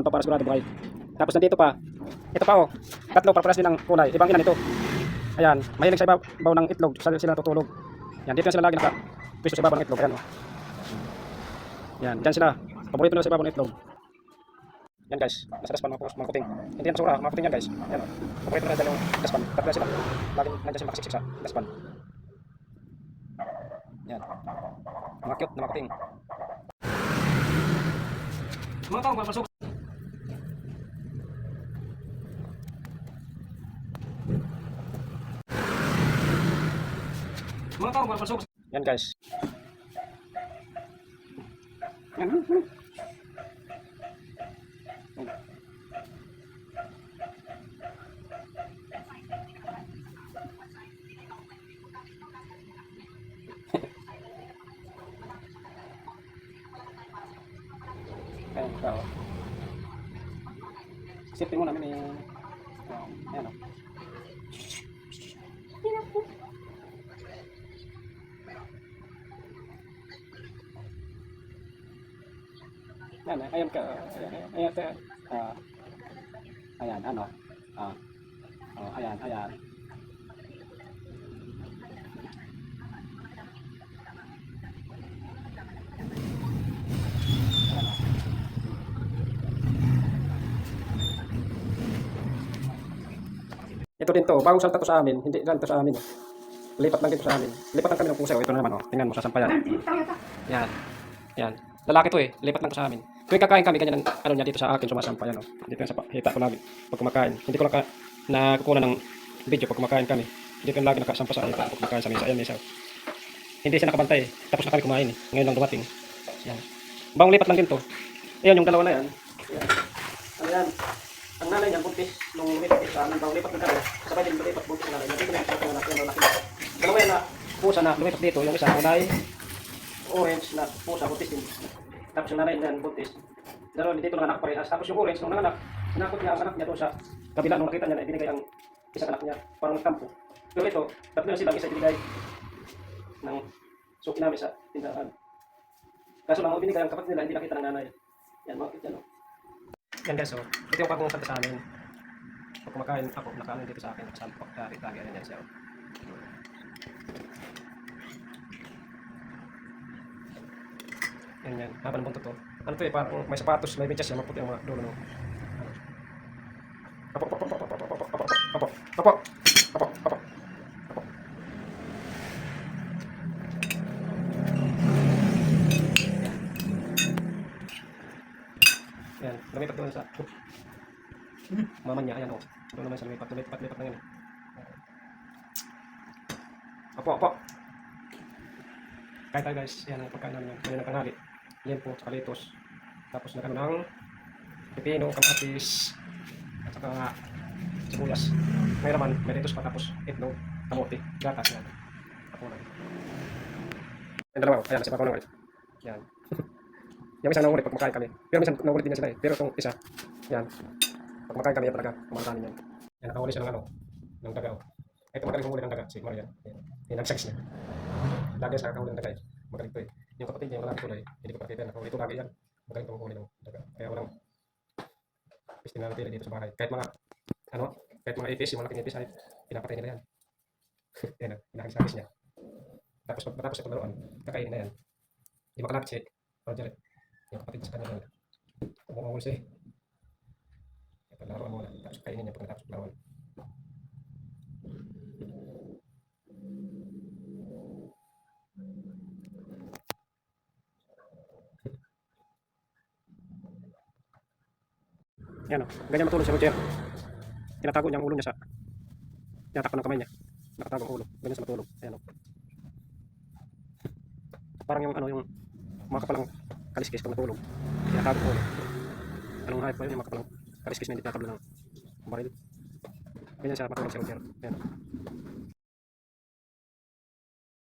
pa para sigurado buhay. Tapos nandito pa. Ito pa oh. Tatlo parehas din ang kulay. Ibang ina nito. Ayan, mahilig sa ibabaw ng itlog. Sila tutulog. Yan, dito na sila lagi naka-pwesto sa ibabaw ng itlog. Ayan oh. Yan, dyan sila. Paborito nila sa ibabaw ng itlog. Yan guys, nasa daspan mga kuting. Hindi yan basura, mga kuting yan guys. Yan oh. Paborito nila dyan yung daspan. Tatlo sila. Laging nandiyan sila nakasiksik sa daspan. Yan. Mga cute na mga kuting. Mga tao, pasok. Mga tao, pasok. Yan guys. Yan. Ayan, tao. Sipin mo namin yung ayan o. Ayan, ayan ka, ayan ka, ayan, ano, ayan, ayan. Ito din to, bagong salta to sa amin, hindi lang to sa amin. Lipat lang din to sa amin. Lipat lang kami ng pusa. Ito na naman, oh. Tingnan mo, sasampayan. Yan. Yan. Lalaki to eh. Lipat lang to sa amin. Tuwing kakain kami, ganyan ang ano niya dito sa akin, sumasampayan. Oh. Dito yan sa hita ko lagi pag kumakain. Hindi ko lang nakukuha ng video pag kumakain kami. Dito yung lagi nakasampa sa hita pag kumakain sa mesa. Ayan, mesa. Hindi siya nakabantay eh. Tapos na kami kumain eh. Ngayon lang dumating. Yan. Bagong lipat lang din to. Ayan, yung dalawa na yan. Yan. Ayan. Ang nanay niyan, buntis, nung lipat sa amin, lipat ng kami, sabay din lipat buntis na nanay. Nandito na yung isa ng anak. Dalawa yan na pusa na lumipat dito, yung isa kulay orange na pusa, buntis din. Tapos yung nanay niyan, buntis. Dalawa dito na anak parehas. Tapos yung orange, nung nanganak, sinakot niya ang anak niya doon sa kabila, nung nakita niya na ibinigay ang isang anak niya, parang kampo. Pero ito, tatlo na sila, isa ibinigay ng suki namin sa tindahan. Kaso lang, ibinigay ang kapatid nila, hindi nakita ng nanay. Yan, makikita yan o. Yan guys, so ito yung bagong salta sa amin. Pag kumakain ako, nakaano dito sa akin, sampok, tari-tari, ayan yan siya. Yan yan, haba ng buntot to. Ano to eh, parang may sapatos, may medyas yan, maputi ang mga dulo. Apo, apo, apo, apo, apo, apo, apo, apo, apo, apo, apo. Yan, lumipat doon sa mama niya, ayan o. Doon naman sa lumipat na yan. Apo, apo. Kain tayo guys, yan ang pagkain namin. Yan ang tanghali. Limpo, tsaka litos. Tapos nagano ng pipino, kamatis, at saka sibuyas. May naman, may litos pa, tapos itlog, kamote, gatas yan. Apo lang. Yan dalawa, ayan, nasipa ko lang ulit. Yan. Yung isang nangulit pag kumakain kami. Pero minsan nangulit din na sila eh. Pero itong isa, yan. Pag kumakain kami, yan talaga. Kumakain yan. Yan, nakahuli siya ng ano, ng daga. Ito magaling humuli ng daga, si Marian. Yan, nag-sex niya. Lagi siya nakahuli ng daga eh. Magaling ito eh. Yung kapatid niya, malaki tulay. Hindi ko pakita, nakahuli ito lagi yan. Magaling itong humuli ng daga. Kaya walang pistin na natili dito sa bahay. Kahit mga ipis, yung malaking ipis ay pinapatay nila yan. Yan, hinahagis niya. Tapos pagkatapos ito laruan, kakainin na yan. Di ba kalakit si Roger? Yung kapatid sa kanya lang. Umungol siya eh. Ito laruan muna. Tapos kainin niya pagkatapos laruan. Yan o. Ganyan matulog si Roger. Tinatago niya ang ulo niya sa tinatakpan ng kamay niya. Nakatago ang ulo. Ganyan sa matulog. Ayan o. Parang yung ano yung mga kapalang kaliskis pag natulog. Tinatago ang ulo. Anong hayop pa yun yung mga kapalang kaliskis na hindi tinatablo ng baril. Ganyan siya matulog si Roger. Ayan o.